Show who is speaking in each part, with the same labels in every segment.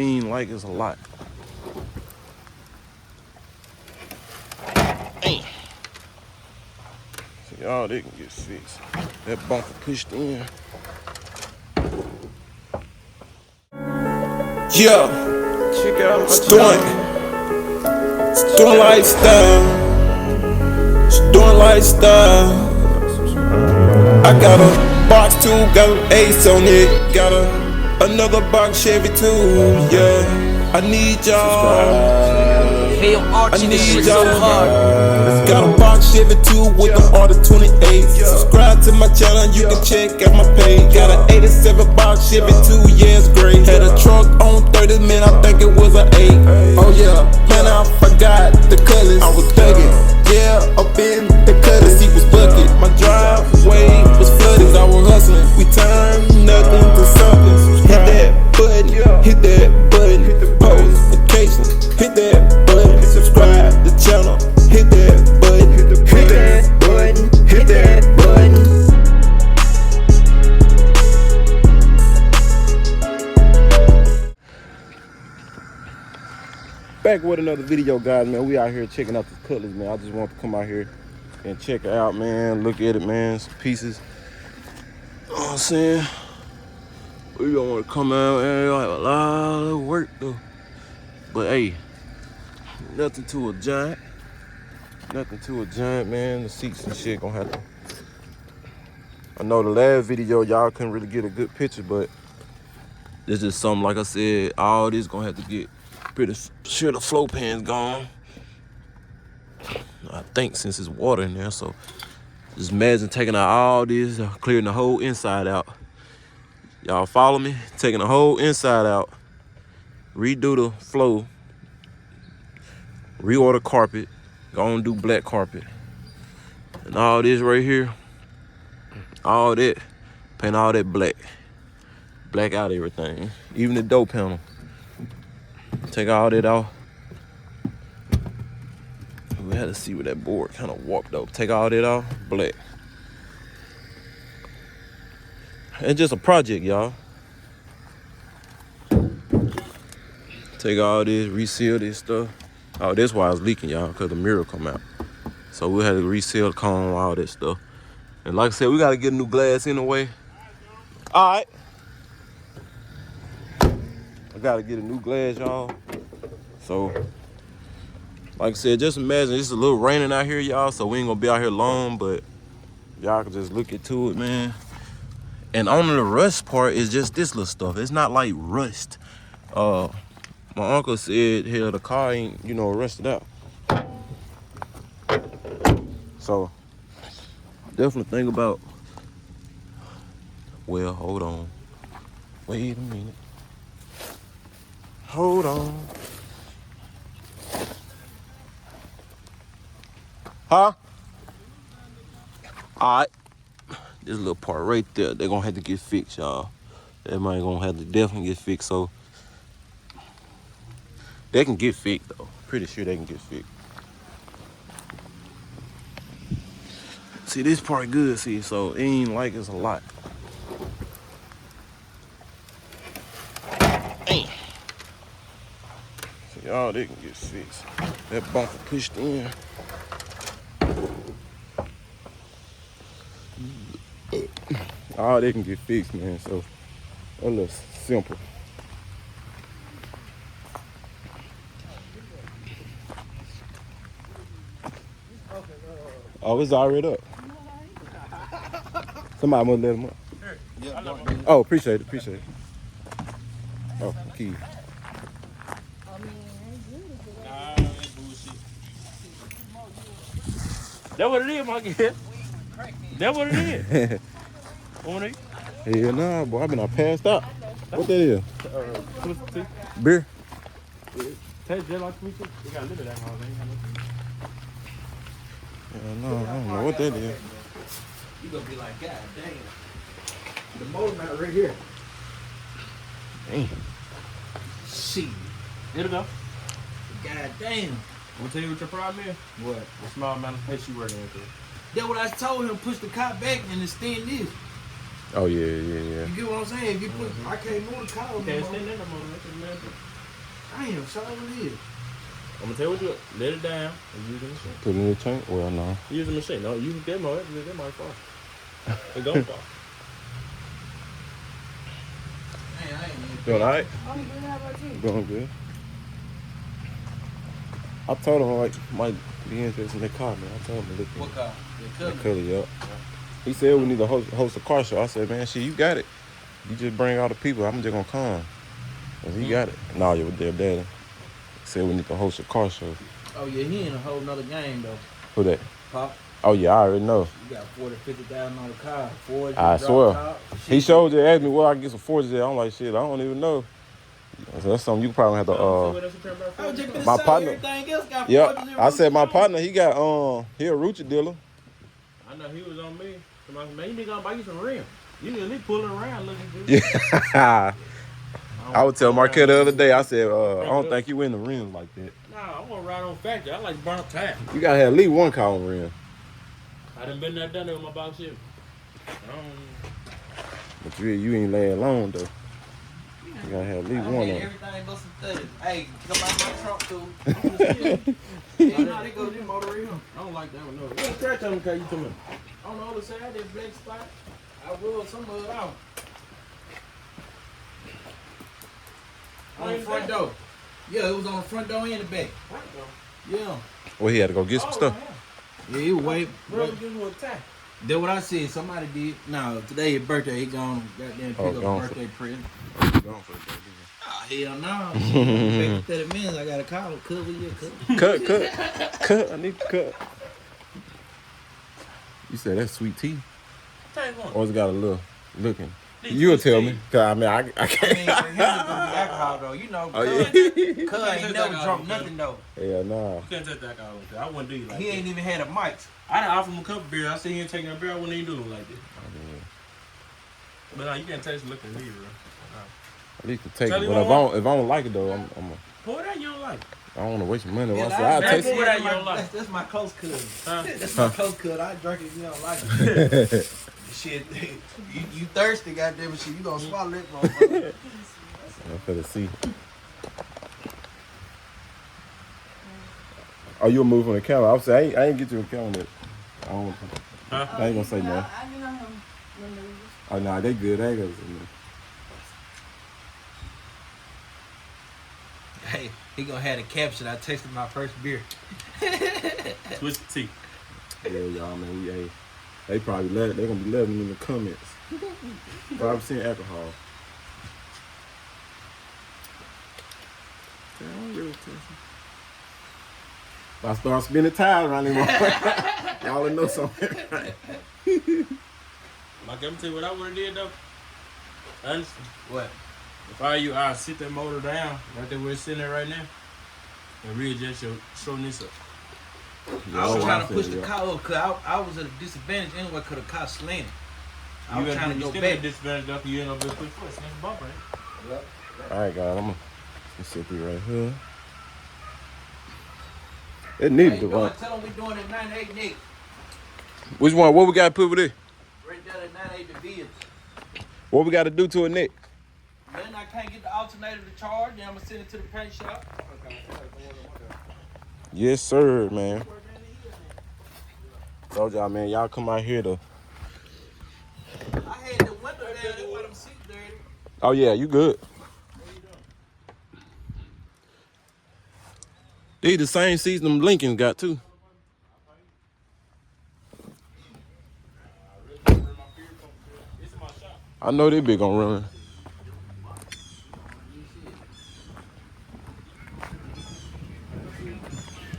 Speaker 1: Like it's a lot. Damn. See, all they can get fixed. That bumper pushed in.
Speaker 2: Yeah,
Speaker 1: Check out
Speaker 2: it's doing lifestyle. It's doing lifestyle. I got a box too, got an ace on it. Got another box Chevy too. Yeah, I need y'all. I need y'all. Got a box Chevy too with the order 28. Subscribe to my channel, you can check out my page. Got an 87 box Chevy too, yeah, it's great. Had a truck on 30 man, I think it was an 8. Oh yeah, man, I forgot the Cutlass. I was thugging, yeah, up in the Cutlass. He was bucket, my driveway was flooded. I was hustling, we turned nothing to something. Hit that button, hit that button. Post notification, hit that button. Subscribe the channel, hit that button, hit that button, hit that button.
Speaker 1: Back with another video, guys, man. We out here checking out the Cutlass, man. I just want to come out here and check it out, man. Look at it, man. Some pieces. You know what I'm saying? We don't want to come out and have a lot of work, though. But, hey, nothing to a giant. Nothing to a giant, man. The seats and shit gonna have to... I know the last video, y'all couldn't really get a good picture, but this is something, like I said, all this gonna have to get pretty sure the flow pan's gone. I think since it's water in there, so just imagine taking out all this, clearing the whole inside out. Y'all follow me? Taking the whole inside out, redo the flow, reorder carpet, go and do black carpet. And all this right here, all that, paint all that black. Black out everything, even the door panel. Take all that off. We had to see where that board kind of warped up. Take all that off, black. It's just a project, y'all. Take all this, reseal this stuff. Oh, that's why it's leaking, y'all, because the mirror come out. So we had to reseal the cone, all that stuff. And like I said, we got to get a new glass anyway. All right. I got to get a new glass, y'all. So, like I said, just imagine it's a little raining out here, y'all, so we ain't gonna be out here long, but y'all can just look into it, man. And on the rust part is just this little stuff. It's not like rust. My uncle said, hell, the car ain't, you know, rusted out. So, definitely think about, well, hold on. Wait a minute. Hold on. Huh? All right. This little part right there, they're gonna have to get fixed, y'all. That might gonna have to definitely get fixed. So they can get fixed though. Pretty sure they can get fixed. See, this part good, see, so it ain't like it's a lot. Damn. See, y'all, they can get fixed. That bumper pushed in. All they can get fixed, man, so that looks simple. Oh, it's already up. Somebody must let him up. Oh, appreciate it. Oh, key.
Speaker 3: That what it is, my kid. That what it is.
Speaker 1: Hell nah, boy, I been passed out. What that is? Beer?
Speaker 3: Tastes just like sweet tea. You got a little of that, man.
Speaker 1: Hell no, I don't know what that is.
Speaker 4: You gonna be like, God damn. The motor mount right here.
Speaker 1: Damn.
Speaker 4: Shit.
Speaker 3: It'll go.
Speaker 4: God damn.
Speaker 3: I'm gonna tell you what your problem is.
Speaker 4: What?
Speaker 3: The small amount of space you working into.
Speaker 4: That's what I told him. Push the car back and extend this.
Speaker 1: Oh yeah.
Speaker 4: You get what I'm saying? If you put, I can't move the car.
Speaker 3: You can't extend that no more.
Speaker 4: Damn, so what it is.
Speaker 3: I'm gonna tell you what you do. Let it down and use the machine.
Speaker 1: Put it in the tank? Well, no.
Speaker 3: Use the machine. No, use that might fall. It don't fall.
Speaker 4: Man, I ain't even.
Speaker 1: Doing all right?
Speaker 5: I'm good. How about you?
Speaker 1: Doing good. I told him I might be interested in the car, man. I told him to look
Speaker 4: What car?
Speaker 1: at the color, yup. He said we need to host a car show. I said, man, shit, you got it. You just bring all the people. I'm just gonna come. Cause he got it. No, you were there, daddy. Said we need to host a car show.
Speaker 4: Oh yeah, he in a whole nother game though.
Speaker 1: Who that?
Speaker 4: Pop,
Speaker 1: Oh yeah, I already know.
Speaker 4: you got 40,000-50,000 on the car. Ford,
Speaker 1: I
Speaker 4: drop
Speaker 1: swear.
Speaker 4: top,
Speaker 1: He
Speaker 4: shit.
Speaker 1: showed you, asked me where I can get some Fords at. I'm like, shit, I don't even know. So that's something you probably have to.
Speaker 3: What else you care about?
Speaker 4: I was just gonna
Speaker 1: My
Speaker 4: say
Speaker 1: partner-
Speaker 4: everything else got
Speaker 1: Yep.
Speaker 4: Fords and
Speaker 1: I said my
Speaker 4: Roots
Speaker 1: partner, he got he a Roocher dealer.
Speaker 3: I know he was on me. Somebody, man, you need to go buy you some rims. You need to at least pull it around looking good.
Speaker 1: Yeah. I would tell Marquette the other day, I said, I don't think you in the rims like that.
Speaker 3: Nah, I want to ride on factory. I like to burn up tires.
Speaker 1: You gotta have at least one car on rim.
Speaker 3: I done been there, done it with my box shit.
Speaker 1: But you ain't laying long though. You gotta have at least
Speaker 4: I
Speaker 1: one
Speaker 4: mean,
Speaker 1: on.
Speaker 4: everything but some thudded. Hey, come out my trunk too. You know how they go to Relltoreal.
Speaker 3: I don't like that one, no. You ain't scratch on the car, you come in.
Speaker 4: On the other side, that black spot, I rolled some of it out. On the front door. Yeah, it was on the front door and the back. Yeah.
Speaker 1: Well, he had to go get some stuff.
Speaker 4: Yeah, it was way.
Speaker 3: Bro, you give me a tie.
Speaker 4: That's what I said. Somebody did. No, today his birthday. He gone goddamn pick up
Speaker 1: gone
Speaker 4: a
Speaker 1: for-
Speaker 4: birthday present.
Speaker 1: Gone for the day,
Speaker 4: Ah, hell no. Back to 30 minutes, I got a call. Cut with you.
Speaker 1: Cut. I need to cut. You said that's sweet tea,
Speaker 3: Take one.
Speaker 1: or it's got a little looking.
Speaker 3: This
Speaker 1: You'll
Speaker 3: sweet
Speaker 1: tell
Speaker 3: tea.
Speaker 1: me, cause I mean I
Speaker 4: I mean,
Speaker 1: can't.
Speaker 4: for him, it's gonna be alcohol though. You know,
Speaker 1: Oh
Speaker 4: Cuz
Speaker 1: yeah.
Speaker 4: Cuz ain't never drunk nothing though.
Speaker 1: Yeah, nah.
Speaker 3: You can't take that guy with that. I wouldn't do you like
Speaker 4: He
Speaker 3: that.
Speaker 4: ain't even had a mic.
Speaker 3: I done offered him a couple beers. I see him taking a beer. I wouldn't even do him like that. But nah, you can't taste the liquor in here, bro.
Speaker 1: At least to take
Speaker 3: Tell
Speaker 1: it.
Speaker 3: you
Speaker 1: But
Speaker 3: what
Speaker 1: if I don't like it though,
Speaker 3: Pour that you don't like.
Speaker 1: I don't want to waste my money.
Speaker 4: Yeah,
Speaker 1: I said I
Speaker 3: that's
Speaker 1: taste
Speaker 3: what
Speaker 1: it.
Speaker 3: that you don't like.
Speaker 4: That's my close cousin.
Speaker 3: Huh?
Speaker 4: That's my close cousin. I drink it if you don't like it. Shit, you thirsty, goddamn shit. You gonna swallow it, motherfucker.
Speaker 1: I'm finna see. Oh, you move from the camera? I was saying I ain't get you a camera. Yet. I don't.
Speaker 3: Huh?
Speaker 1: I ain't gonna say no.
Speaker 5: I didn't know him.
Speaker 1: Oh nah, they good. They good.
Speaker 4: Hey, he gonna have a caption. I tasted my first beer.
Speaker 3: Switch the tea.
Speaker 1: Yeah, y'all, man. We ain't. They probably they gonna be loving in the comments. 5% alcohol. If I start spinning tires around anymore, y'all will know something. Right?
Speaker 3: Like, I'm tell you what I would have did though. Honestly,
Speaker 4: What?
Speaker 3: if I were you, I'd sit that motor down right there where it's sitting there right now and readjust your shortness up.
Speaker 4: I was
Speaker 1: Yeah,
Speaker 4: trying
Speaker 1: I
Speaker 4: to push
Speaker 1: said,
Speaker 4: the
Speaker 1: yeah.
Speaker 4: car up because I was at a disadvantage anyway because the car slanted. I was
Speaker 3: You
Speaker 4: trying to go
Speaker 3: still
Speaker 4: back.
Speaker 3: at disadvantage though, 'cause you ain't no good quick foot. It's next bump, right?
Speaker 1: All right, guys, I'm gonna sit through right here. It needed to run.
Speaker 4: Tell them we doing it 98 Nick.
Speaker 1: Which one? What we got to put with it?
Speaker 4: Right there at 98 the bill.
Speaker 1: What we got to do to it next?
Speaker 4: Then I can't get the alternator to charge. Then I'm gonna send it to the paint shop.
Speaker 1: Yes, sir, man. Told y'all, man, y'all come out here to.
Speaker 4: I had the window down. That's why them seats dirty.
Speaker 1: Oh yeah, you good. These the same seats them Lincolns got too. I know they big gonna run.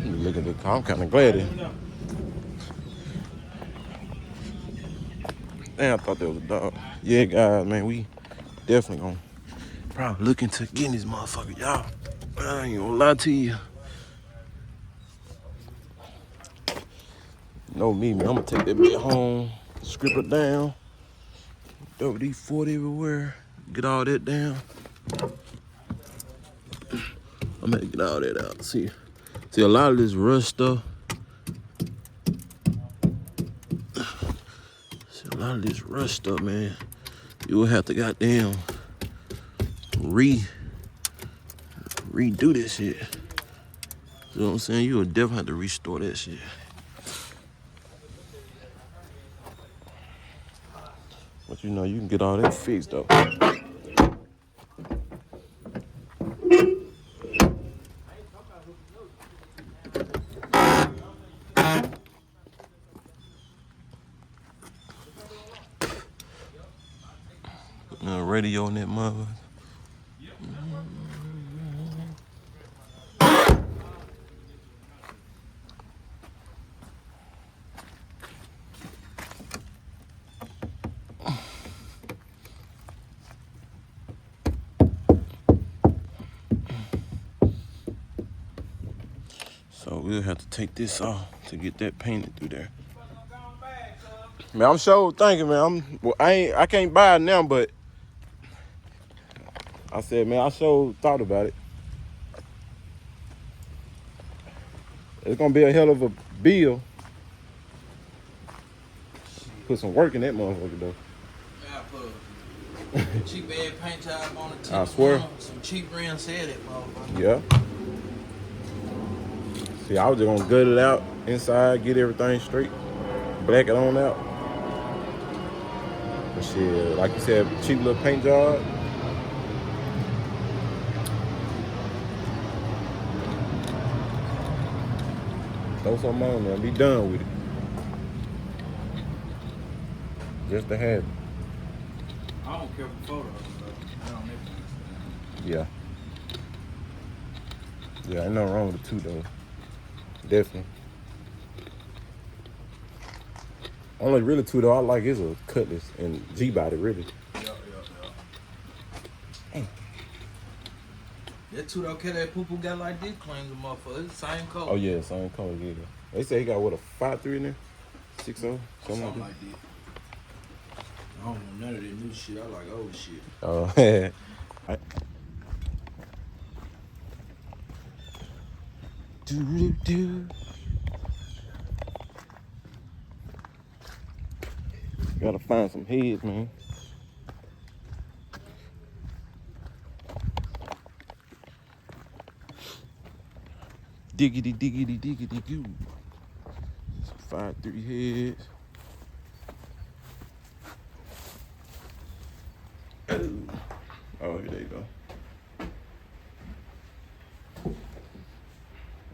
Speaker 1: Look at the car. I'm kind of glad it. Damn, I thought there was a dog. Yeah, guys, man, we definitely gonna probably look into getting this motherfucker, y'all. I ain't gonna lie to you. Know me, man. I'm gonna take that bit home, strip it down, WD-40 everywhere, get all that down. I'm gonna get all that out. See a lot of this rust stuff. See a lot of this rust stuff, man. You will have to goddamn redo this shit. You know what I'm saying? You would definitely have to restore that shit. But you know, you can get all that fixed though. Putting a radio on that mother. So we'll have to take this off to get that painted through there. Man, I'm sure thinking, man. I can't buy it now, but I said, man, I sure thought about it. It's gonna be a hell of a bill. Put some work in that motherfucker though.
Speaker 4: Yeah, I put a cheap ass paint job on the tip.
Speaker 1: I swear.
Speaker 4: Some cheap rims said it, motherfucker.
Speaker 1: Yeah. See, I was just gonna gut it out inside, get everything straight, black it on out. But shit, like you said, cheap little paint job. Throw something on there and be done with it. Just to have it.
Speaker 4: I don't care for photos, but I don't make them.
Speaker 1: Yeah. Yeah, ain't nothing wrong with the two though. Definitely. Only really two though I like is a Cutlass and G-body really.
Speaker 4: Yeah. That two okay, that poo-poo got like this claims the motherfucker. It's the same color.
Speaker 1: Oh yeah, same color, yeah. They say he got what, a 5.3 in there? 6.0? Something like that.
Speaker 4: I don't know none of that new shit. I like old shit.
Speaker 1: Oh, do. Gotta find some heads, man. Diggity goo. 5.3 heads. Oh, here they go.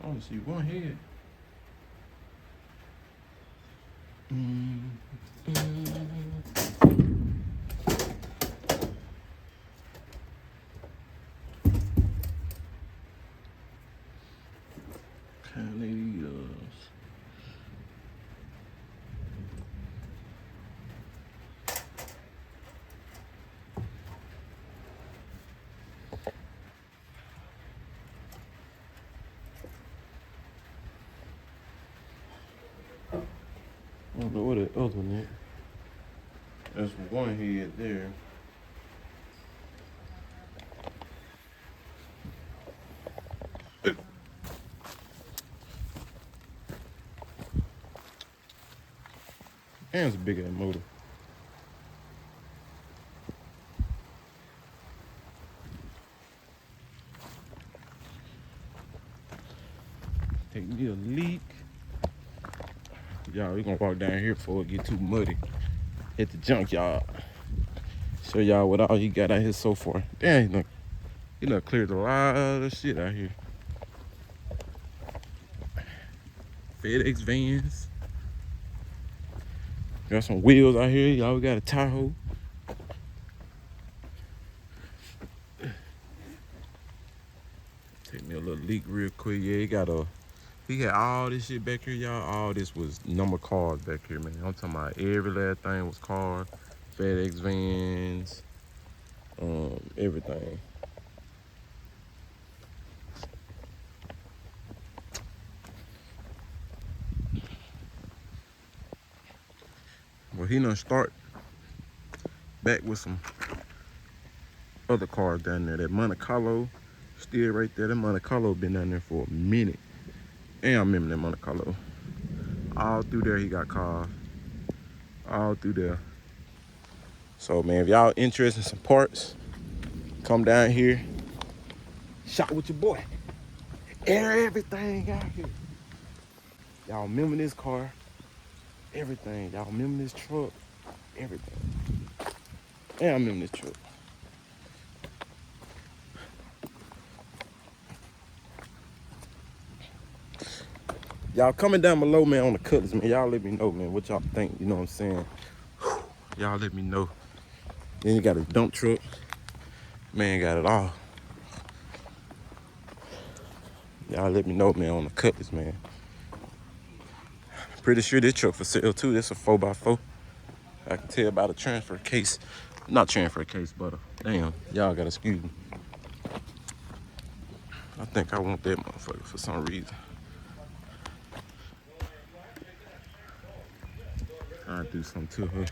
Speaker 1: I only see one head. I don't know what the other one is. There's one head there. And it's a big ass motor. Take me a leak. Y'all, we gonna walk down here before it get too muddy. Hit the junkyard. Show y'all what all he got out here so far. Damn, he done cleared a lot of shit out here. FedEx vans. Got some wheels out here. Y'all, we got a Tahoe. Take me a little leak real quick. Yeah, he had all this shit back here, y'all. All this was number cars back here, man. I'm talking about every last thing was cars, FedEx vans, everything. Well, he done start back with some other cars down there. That Monte Carlo still right there. That Monte Carlo been down there for a minute. And I remember that Monte Carlo. All through there he got cars. All through there. So man, if y'all interested in some parts, come down here. Shot with your boy. Air everything out here. Y'all remember this car? Everything. Y'all remember this truck? Everything. And I remember this truck. Y'all comment down below, man, on the Cutlass, man. Y'all let me know, man, what y'all think. You know what I'm saying? Y'all let me know. Then you got a dump truck. Man, got it all. Y'all let me know, man, on the Cutlass, man. Pretty sure this truck for sale too. This a 4x4. I can tell by the transfer case. Not transfer case, but damn, y'all gotta excuse me. I think I want that motherfucker for some reason. I'll do something to her.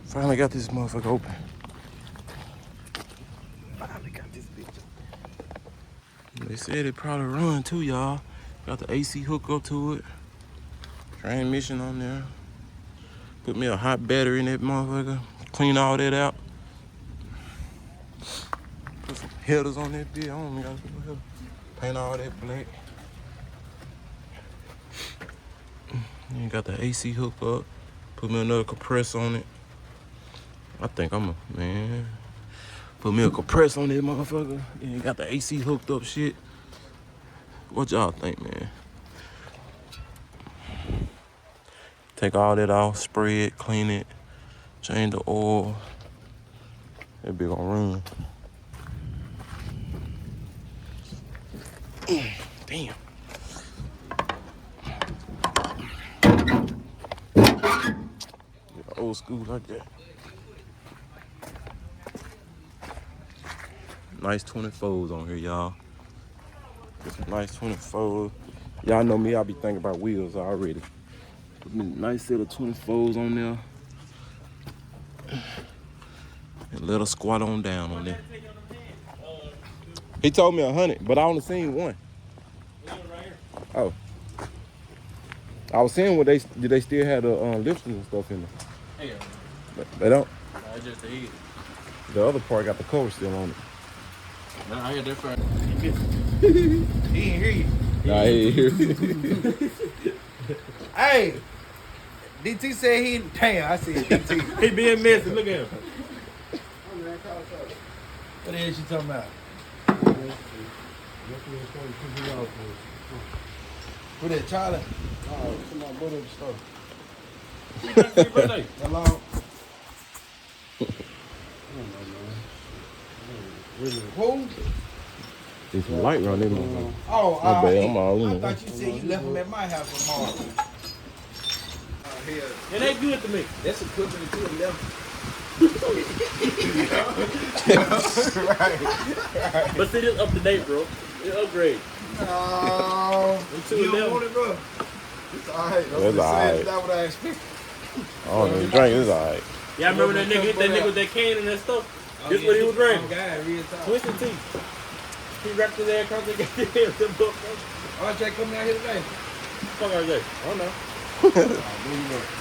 Speaker 1: Finally got this motherfucker open. Finally got this bitch open. They said it probably run too, y'all. Got the AC hook up to it. Transmission on there. Put me a hot battery in that motherfucker. Clean all that out. Put some headers on that bitch. I don't even gotta put no header. Paint all that black. You got the AC hook up. Put me another compressor on it. I think I'm a, man. Put me a compressor on that motherfucker. And you got the AC hooked up shit. What y'all think, man? Take all that off, spray it, clean it, change the oil. That bitch gonna run. Damn. Yeah, old school like that. Nice 24s on here, y'all. Nice 24s. Y'all know me, I be thinking about wheels already. Put me a nice set of 24s on there. And let her squat on down on there. He told me 100, but I only seen one. Oh. I was seeing what did they still have the lifters and stuff in there?
Speaker 3: Yeah.
Speaker 1: They don't?
Speaker 3: I just the head.
Speaker 1: The other part got the cover still on it.
Speaker 3: Nah, I had that first.
Speaker 4: He ain't hear you.
Speaker 1: Nah, he ain't here.
Speaker 4: Hey, DT said he. Damn, I said DT.
Speaker 3: He being messy. Look at him.
Speaker 4: What the hell she talking about? Who that, Charlie? Oh, come on, go to the store.
Speaker 3: Happy birthday.
Speaker 4: Hello? Who?
Speaker 1: There's some light around there, motherfucker.
Speaker 4: Oh,
Speaker 1: My bad, I'm all in
Speaker 4: I
Speaker 1: it.
Speaker 4: thought you said you left him at my house tomorrow. Hell,
Speaker 3: And they good to me.
Speaker 4: that's a cooking to the left.
Speaker 3: But see, this up to date, bro. It's upgrade.
Speaker 4: Oh,
Speaker 3: to
Speaker 4: you
Speaker 3: the
Speaker 4: don't
Speaker 3: left.
Speaker 4: want it, bro. It's alright.
Speaker 1: That's alright.
Speaker 4: That's not what I expected.
Speaker 1: I don't even drink, it's alright.
Speaker 3: Y'all remember that nigga hit that nigga with that can and that stuff? This
Speaker 4: yeah,
Speaker 3: what he was drinking.
Speaker 4: Oh, God, real talk.
Speaker 3: Twisted teeth. He wrapped his ass across the goddamn book.
Speaker 4: RJ coming out here today.
Speaker 3: Fuck RJ. I don't know.
Speaker 4: Hey,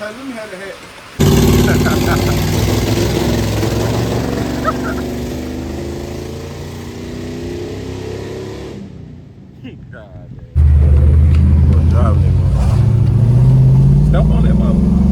Speaker 4: let me have the hat.
Speaker 1: God damn. Driving that motherfucker. Step on that motherfucker.